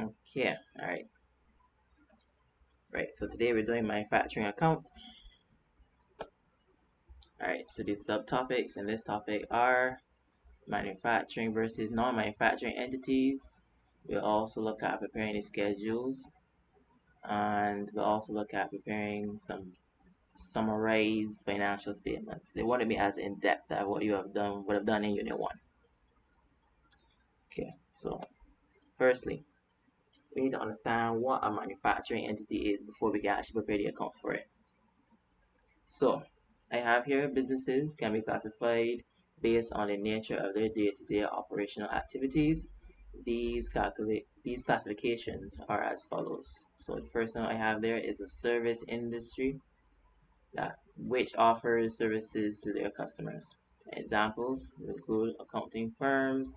Okay, all right. Right, so today we're doing manufacturing accounts. All right, so these subtopics in this topic are manufacturing versus non-manufacturing entities. We'll also look at preparing the schedules, and we'll also look at preparing some summarized financial statements. They want to be as in-depth as what you would have done in Unit 1. Okay, so firstly, we need to understand what a manufacturing entity is before we can actually prepare the accounts for it. So I have here businesses can be classified based on the nature of their day-to-day operational activities. These classifications are as follows. So the first one I have there is a service industry that which offers services to their customers. Examples include accounting firms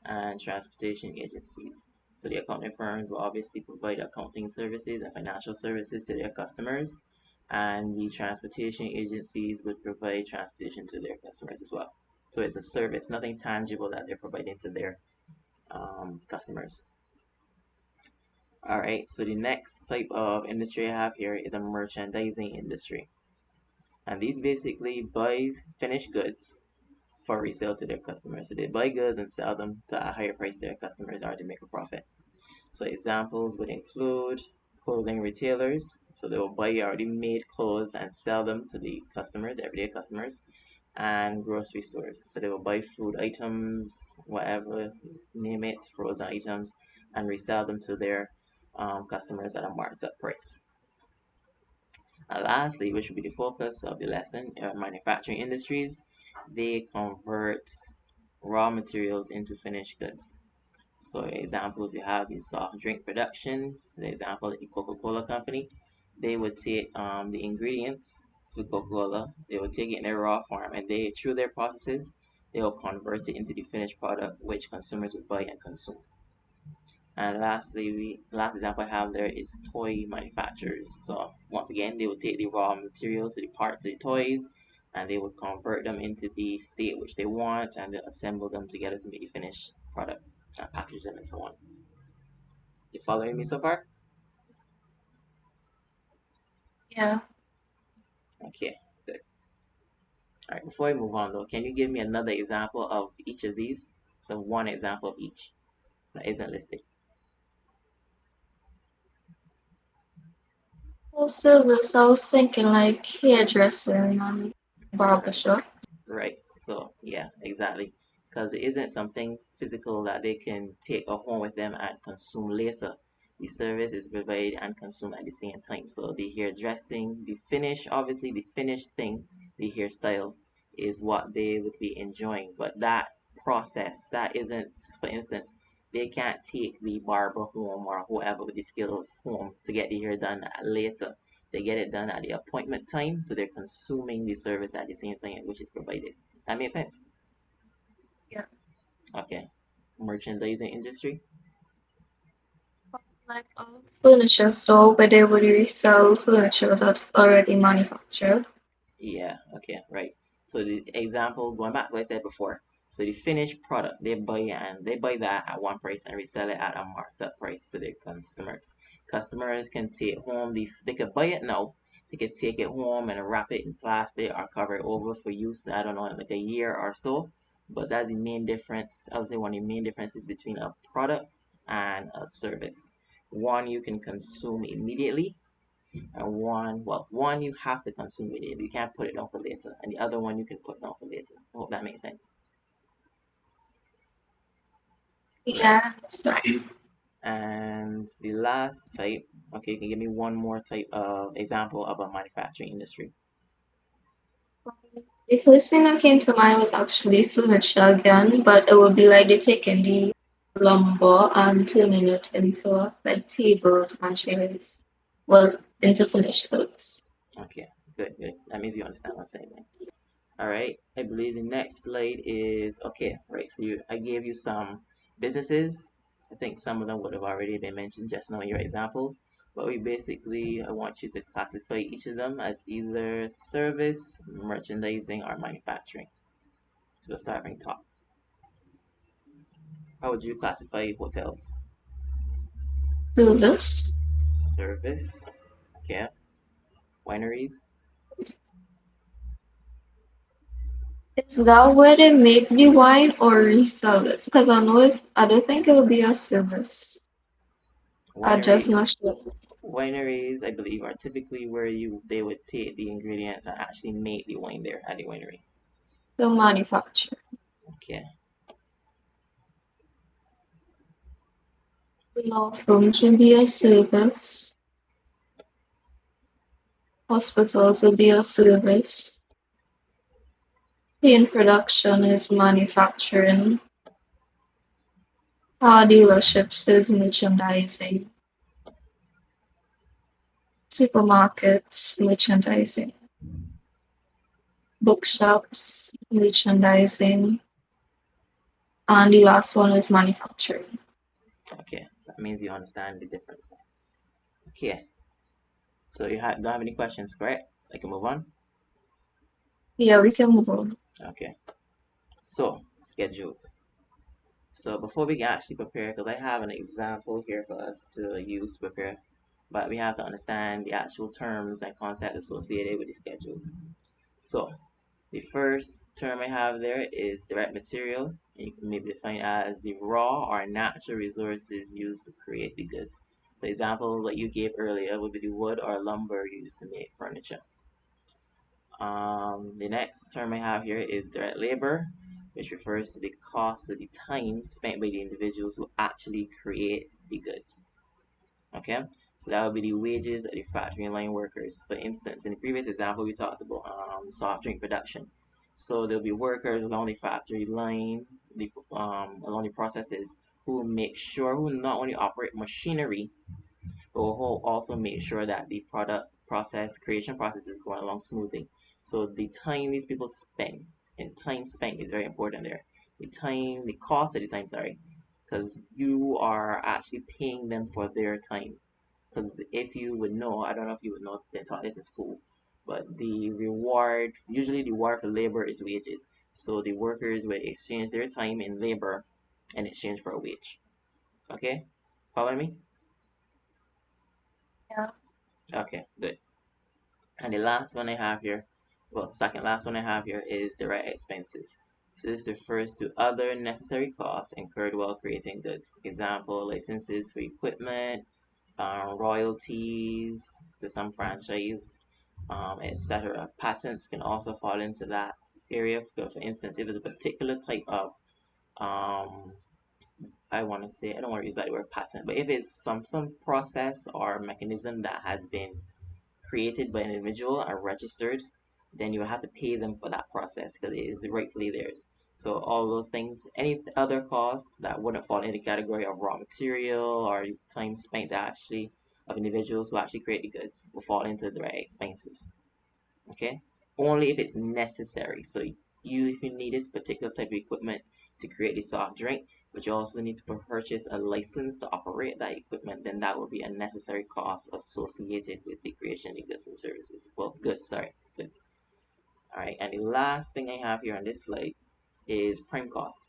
and transportation agencies. So the accounting firms will obviously provide accounting services and financial services to their customers, and the transportation agencies would provide transportation to their customers as well. So it's a service, nothing tangible that they're providing to their customers. All right, so the next type of industry I have here is a merchandising industry. And these basically buy finished goods for resale to their customers. So they buy goods and sell them to a higher price to their customers or to make a profit. So examples would include clothing retailers. So they will buy already made clothes and sell them to the customers, everyday customers, and grocery stores. So they will buy food items, whatever, name it, frozen items, and resell them to their customers at a marked up price. And lastly, which will be the focus of the lesson, manufacturing industries, they convert raw materials into finished goods. So examples you have is soft drink production. For example, the Coca-Cola company, they would take the ingredients for Coca-Cola, they would take it in their raw form, and they through their processes, they will convert it into the finished product which consumers would buy and consume. And lastly, the last example I have there is toy manufacturers. So once again, they would take the raw materials for the parts of the toys, and they would convert them into the state which they want, and they assemble them together to make the finished product and package them and so on. You following me so far? Yeah. Okay, good. All right, before we move on though, can you give me another example of each of these? So one example of each that isn't listed. Also, I was thinking like hairdressing and barbershop. Right. So yeah, exactly. Because it isn't something physical that they can take home with them and consume later. The service is provided and consumed at the same time. So the hairdressing, the finish, obviously the finished thing, the hairstyle is what they would be enjoying. But that process, that isn't, for instance, they can't take the barber home or whoever with the skills home to get the hair done later. They get it done at the appointment time, so they're consuming the service at the same time which is provided. That makes sense? Yeah. Okay. Merchandising industry? Like a furniture store where they would resell furniture that's already manufactured. Yeah, okay, right. So the example, going back to what I said before. So the finished product, they buy that at one price and resell it at a marked up price to their customers. Customers can take home they could buy it now. They could take it home and wrap it in plastic or cover it over for use, I don't know, in like a year or so. But that's the main difference. I would say one of the main differences between a product and a service. One you can consume immediately, and one you have to consume it. You can't put it down for later, and the other one you can put down for later. I hope that makes sense. Right. Yeah. Sorry. And the last type, okay, you can give me one more type of example of a manufacturing industry. The first thing that came to mind was actually furniture again, but it would be like they're taking the lumber and turning it into like tables and chairs. Well, into finished goods. Okay, good, good. That means you understand what I'm saying, then. All right. I believe the next slide is okay. Right. So I gave you some businesses. I think some of them would have already been mentioned just now in your examples. But I want you to classify each of them as either service, merchandising, or manufacturing. So let's start from the top. How would you classify hotels? Service. Service. Okay. Wineries. Is that where they make the wine or resell it? Because I don't think it will be a service. I just Winery not sure. Wineries, I believe, are typically where you they would take the ingredients and actually make the wine there at the winery. The manufacturer. Okay. Law firms will be a service. Hospitals will be a service. Paint production is manufacturing. Car dealerships is merchandising. Supermarkets, merchandising. Bookshops, merchandising. And the last one is manufacturing. Okay. So that means you understand the difference. Okay. So don't have any questions, correct? I can move on. Yeah, we can move on. Okay. So schedules. So before we can actually prepare, because I have an example here for us to use to prepare, but we have to understand the actual terms and concepts associated with the schedules. So the first term I have there is direct material, and you can maybe define it as the raw or natural resources used to create the goods. So example what you gave earlier would be the wood or lumber used to make furniture. The next term I have here is direct labor, which refers to the cost of the time spent by the individuals who actually create the goods. Okay, so that would be the wages of the factory line workers. For instance, in the previous example, we talked about soft drink production. So there'll be workers along the factory line, along the processes, who make sure who not only operate machinery but will also make sure that the product process creation process is going along smoothly. So the time these people spend, and time spent is very important there. The cost of the time, sorry, because you are actually paying them for their time. Because if you would know, I don't know if you would know if they taught this in school, but usually the reward for labor is wages. So the workers will exchange their time in labor in exchange for a wage. Okay, follow me? Yeah. Okay, good. And the last one I have here, well, second last one I have here is direct expenses. So this refers to other necessary costs incurred while creating goods. Example, licenses for equipment, royalties to some franchise, etc. Patents can also fall into that area. For instance, if it's a particular type of, um, I don't want to use that word patent, but if it's some process or mechanism that has been created by an individual and registered, then you will have to pay them for that process because it is rightfully theirs. So all those things, any other costs that wouldn't fall in the category of raw material or time spent actually of individuals who actually create the goods will fall into direct expenses. Okay, only if it's necessary. So if you need this particular type of equipment to create the soft drink, but you also need to purchase a license to operate that equipment, then that will be a necessary cost associated with the creation of goods and services. Well, goods, sorry, goods. All right, and the last thing I have here on this slide is prime cost.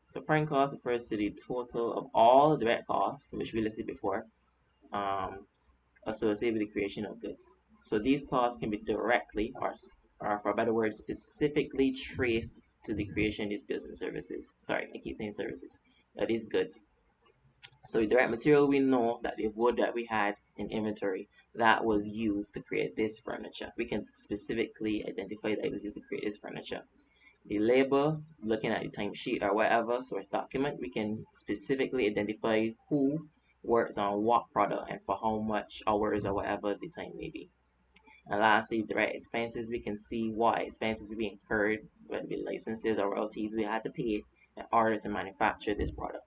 So prime cost refers to the total of all direct costs, which we listed before, um, associated with the creation of goods. So these costs can be directly, or for a better word, specifically traced to the creation of these goods and services. Sorry, I keep saying services. These goods. So direct material, we know that the wood that we had in inventory that was used to create this furniture. We can specifically identify that it was used to create this furniture. The labor, looking at the timesheet or whatever source document, we can specifically identify who works on what product and for how much hours or whatever the time may be. And lastly, direct expenses, we can see what expenses we incurred, whether it be licenses or royalties we had to pay in order to manufacture this product.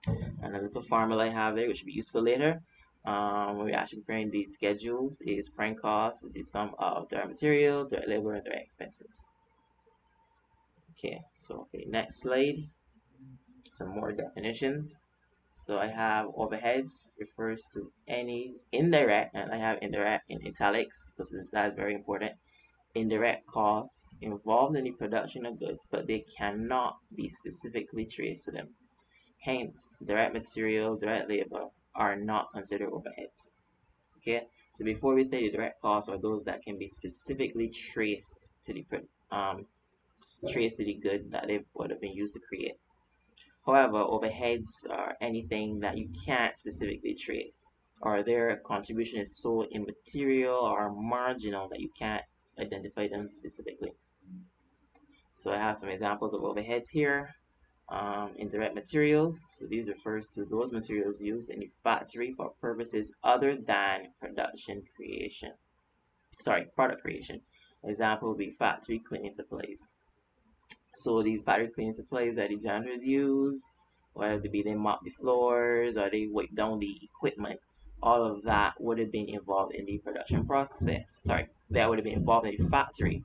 And a little formula I have there, which will be useful later. When we're actually preparing these schedules, is prime cost is the sum of direct material, direct labor, and direct expenses. Okay, so for the next slide, some more definitions. So I have overheads refers to any indirect, and I have indirect in italics because that is very important. Indirect costs involved in the production of goods, but they cannot be specifically traced to them. Hence, direct material, direct labor are not considered overheads. Okay, so before we say the direct costs are those that can be specifically traced to the good that they would have been used to create. However, overheads are anything that you can't specifically trace, or their contribution is so immaterial or marginal that you can't identify them specifically. So I have some examples of overheads here. Indirect materials. So these refers to those materials used in the factory for purposes other than product creation. Example would be factory cleaning supplies. So the factory cleaning supplies that the janitors use, whether it be they mop the floors or they wipe down the equipment, all of that would have been involved in the production process. Sorry, that would have been involved in the factory,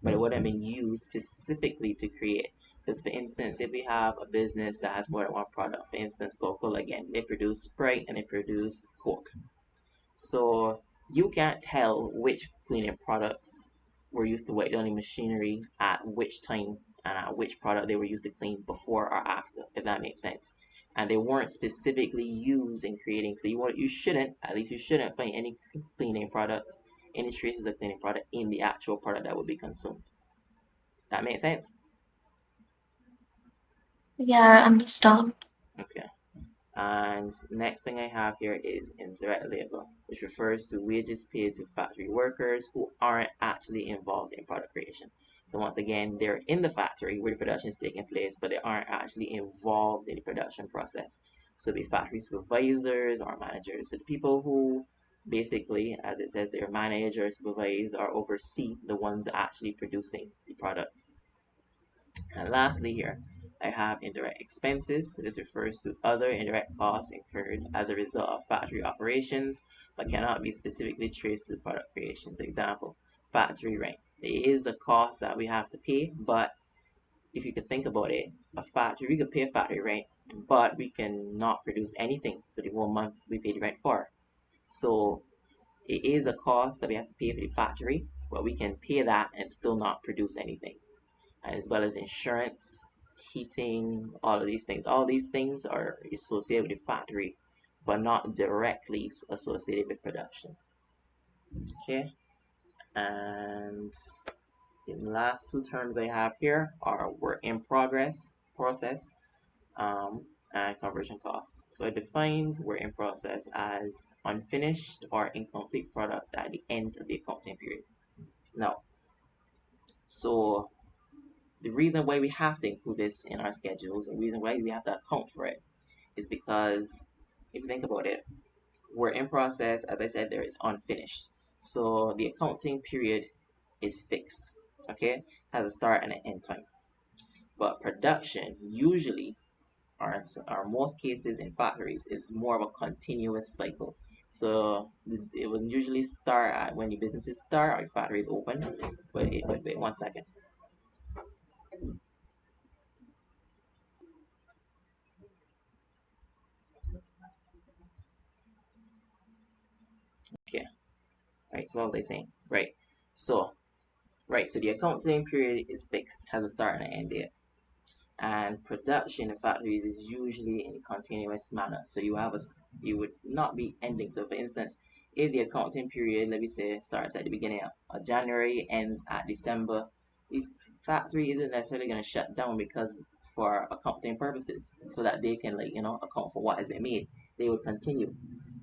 but it wouldn't have been used specifically to create. Because, for instance, if we have a business that has more than one product, for instance, Coca-Cola again, they produce Sprite and they produce Coke. So you can't tell which cleaning products were used to wet down the machinery at which time and at which product they were used to clean before or after, if that makes sense. And they weren't specifically used in creating. So you shouldn't, at least you shouldn't find any cleaning products, any traces of cleaning product in the actual product that would be consumed. That makes sense? Yeah, I understand. Okay. And next thing I have here is indirect labor, which refers to wages paid to factory workers who aren't actually involved in product creation. So once again, they're in the factory where the production is taking place, but they aren't actually involved in the production process. So be factory supervisors or managers. So the people who basically, as it says, they're manage or supervise or oversee the ones actually producing the products. And lastly here, I have indirect expenses. This refers to other indirect costs incurred as a result of factory operations, but cannot be specifically traced to product creation. So example, factory rent. It is a cost that we have to pay, but if you could think about it, we could pay a factory rent, but we cannot produce anything for the whole month we paid rent for. So it is a cost that we have to pay for the factory, but we can pay that and still not produce anything, as well as insurance, heating, all of these things. All these things are associated with the factory, but not directly associated with production. Okay, and the last two terms I have here are work in progress process um, and conversion costs. So it defines work in process as unfinished or incomplete products at the end of the accounting period. Now, so the reason why we have to include this in our schedules, and the reason why we have to account for it, is because if you think about it, we're in process, as I said, there is unfinished. So the accounting period is fixed, okay? Has a start and an end time. But production usually, or most cases in factories, is more of a continuous cycle. So it will usually start at when the businesses start or the factory is open. Wait 1 second. Okay, right. So what was I saying? Right. So so the accounting period is fixed, has a start and an end date. And production in factories is usually in a continuous manner. So you would not be ending. So for instance, if the accounting period, let me say, starts at the beginning of January, ends at December, the factory isn't necessarily going to shut down because for accounting purposes, so that they can account for what has been made. They would continue.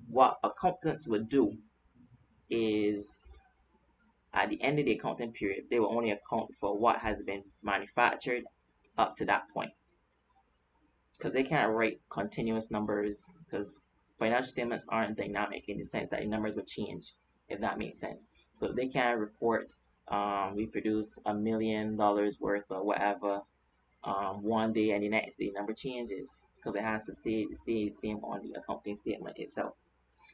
What accountants would do is at the end of the accounting period, they will only account for what has been manufactured up to that point. Because they can't write continuous numbers, because financial statements aren't dynamic in the sense that the numbers would change, if that makes sense. So they can't report we produce $1 million worth or whatever one day and the next day number changes, because it has to stay the same on the accounting statement itself.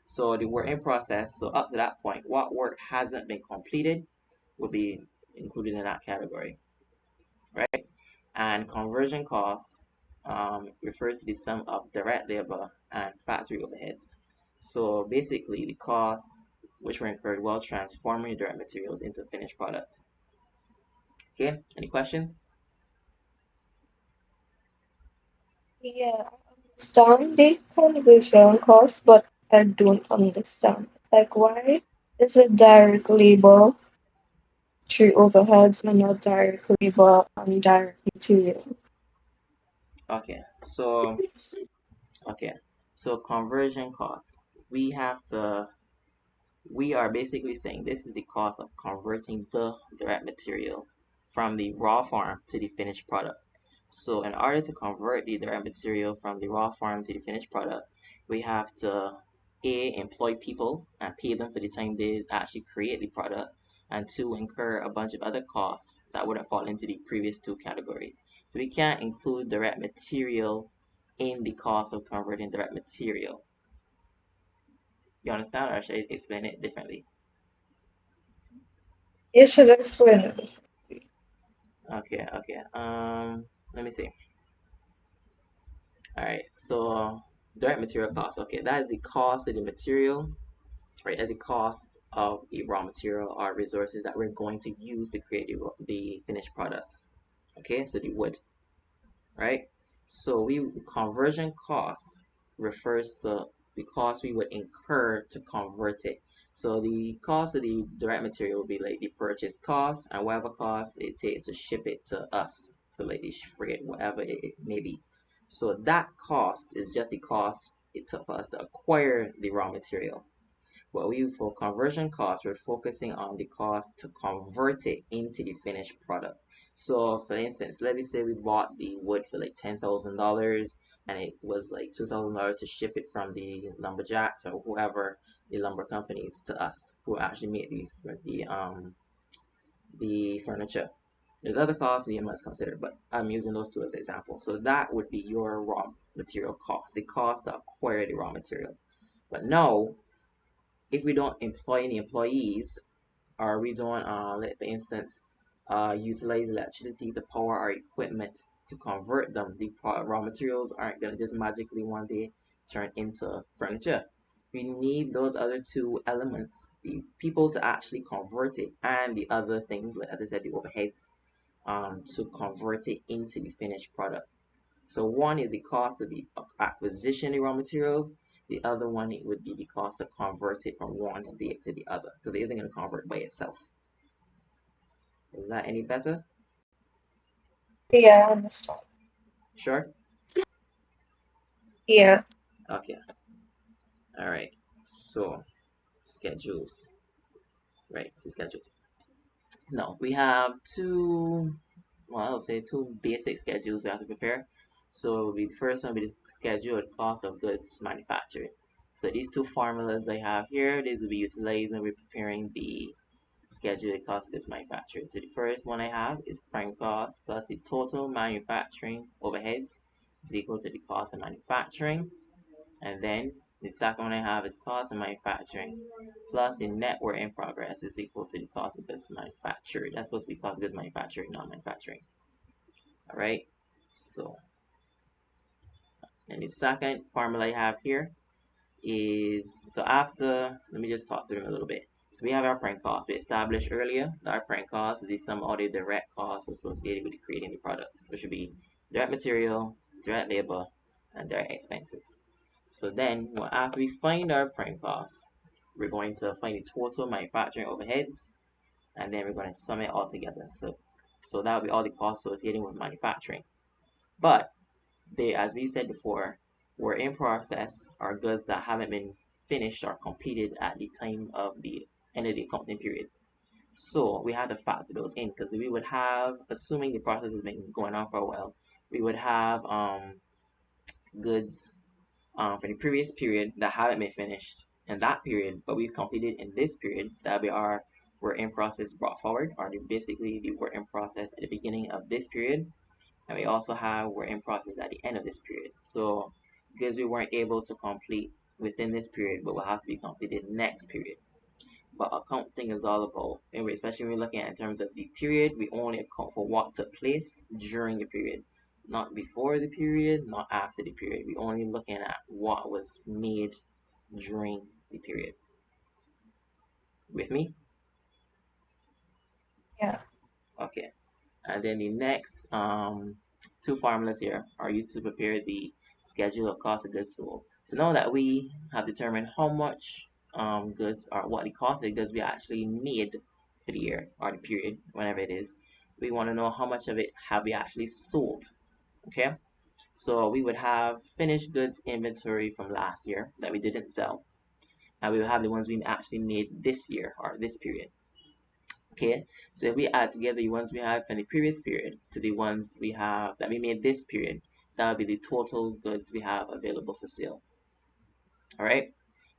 So the work in process, so up to that point, what work hasn't been completed will be included in that category, right? And conversion costs refers to the sum of direct labor and factory overheads. So basically, the costs which were incurred while transforming direct materials into finished products. Okay, any questions? Yeah. Understand the conversion cost, but I don't understand. Like, why is it direct labor through overheads and not direct labor and direct material? Okay, so okay, so conversion costs. We have to we are basically saying this is the cost of converting the direct material from the raw form to the finished product. So in order to convert the direct material from the raw form to the finished product, we have to employ people and pay them for the time they actually create the product, and two, incur a bunch of other costs that wouldn't fall into the previous two categories. So we can't include direct material in the cost of converting direct material. You understand, or should I explain it differently? You should explain it. Okay, okay. Let me see. All right. So direct material cost. Okay, that is the cost of the material, right? That's the cost of the raw material or resources that we're going to use to create the finished products. Okay, so the wood, right? So we conversion costs refers to the cost we would incur to convert it. So the cost of the direct material will be like the purchase cost and whatever cost it takes to ship it to us. So like the freight, whatever it may be. So that cost is just the cost it took for us to acquire the raw material. But we for conversion costs, we're focusing on the cost to convert it into the finished product. So for instance, let me say we bought the wood for like $10,000 and it was like $2,000 to ship it from the lumberjacks or whoever the lumber companies to us who actually made the furniture. There's other costs you must consider, but I'm using those two as examples. So that would be your raw material cost, the cost to acquire the raw material. But no, if we don't employ any employees, or we don't, let for instance, utilize electricity to power our equipment to convert them, the raw materials aren't gonna just magically one day turn into furniture. We need those other two elements, the people to actually convert it, and the other things, like as I said, the overheads, to convert it into the finished product. So one is the cost of the acquisition of raw materials. The other one it would be the cost to convert it from one state to the other because it isn't going to convert by itself. Is that any better? Yeah, I understand. Sure. Yeah. Okay. All right. So schedules. Right. So schedules. Now we have two. Well, I would say two basic schedules we have to prepare. So the first one will be the schedule of cost of goods manufactured. So these two formulas I have here, these will be utilized when we're preparing the schedule of cost of goods manufactured. So the first one I have is prime cost plus the total manufacturing overheads is equal to the cost of manufacturing. And then the second one I have is cost of manufacturing plus the net work in progress is equal to the cost of goods manufactured. That's supposed to be cost of goods manufactured, not manufacturing. All right. So, and the second formula I have here is, so after, let me just talk through them a little bit. So we have our print cost. We established earlier that our print cost is the sum of all the direct costs associated with creating the products, which would be direct material, direct labor, and direct expenses. So then, well, after we find our print costs, we're going to find the total manufacturing overheads, and then we're going to sum it all together. So that will be all the costs associated with manufacturing. But they, as we said before, were in process are goods that haven't been finished or completed at the time of the end of the accounting period. So we had to factor those in because we would have, assuming the process has been going on for a while, we would have goods for the previous period that haven't been finished in that period, but we've completed in this period. So that we are work in process brought forward, or basically the work in process at the beginning of this period, and we also have we're in process at the end of this period. So because we weren't able to complete within this period, but will have to be completed next period. But accounting is all about, anyway, especially when we're looking at in terms of the period, we only account for what took place during the period, not before the period, not after the period. We're only looking at what was made during the period. With me? Yeah. Okay. And then the next two formulas here are used to prepare the schedule of cost of goods sold. So now that we have determined how much goods or what the cost of the goods we actually made for the year or the period, whenever it is, we want to know how much of it have we actually sold. Okay, so we would have finished goods inventory from last year that we didn't sell, and we will have the ones we actually made this year or this period. Okay, so if we add together the ones we have from the previous period to the ones we have that we made this period, that would be the total goods we have available for sale. All right,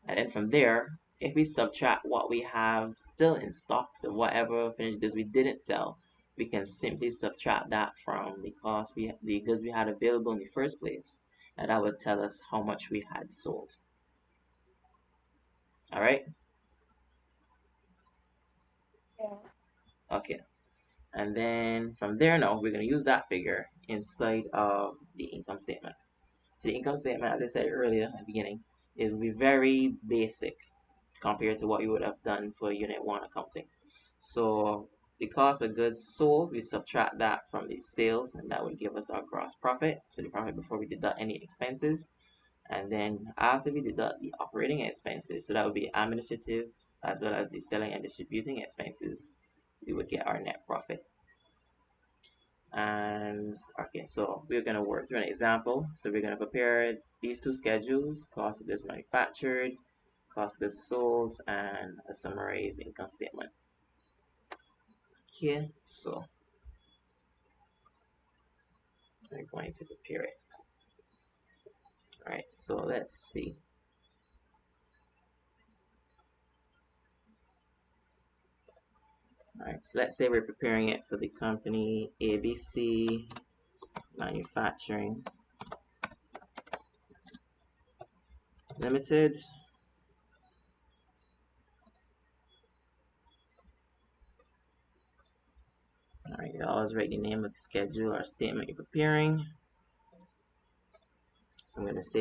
and then from there, if we subtract what we have still in stock, so whatever finished goods we didn't sell, we can simply subtract that from the goods we had available in the first place, and that would tell us how much we had sold. All right, Yeah. okay. And then from there now, we're going to use that figure inside of the income statement. So the income statement, as I said earlier at the beginning, is be very basic compared to what you would have done for Unit 1 accounting. So the cost of goods sold, we subtract that from the sales, and that would give us our gross profit. So the profit before we deduct any expenses. And then after we deduct the operating expenses, so that would be administrative as well as the selling and distributing expenses, we would get our net profit. And okay, so we're going to work through an example. So we're going to prepare these two schedules: cost of goods manufactured, cost of goods sold, and a summarized income statement. Okay, so we're going to prepare it. All right, so let's see. All right, so let's say we're preparing it for the company ABC Manufacturing Limited. All right, you always write the name of the schedule or statement you're preparing. So I'm going to say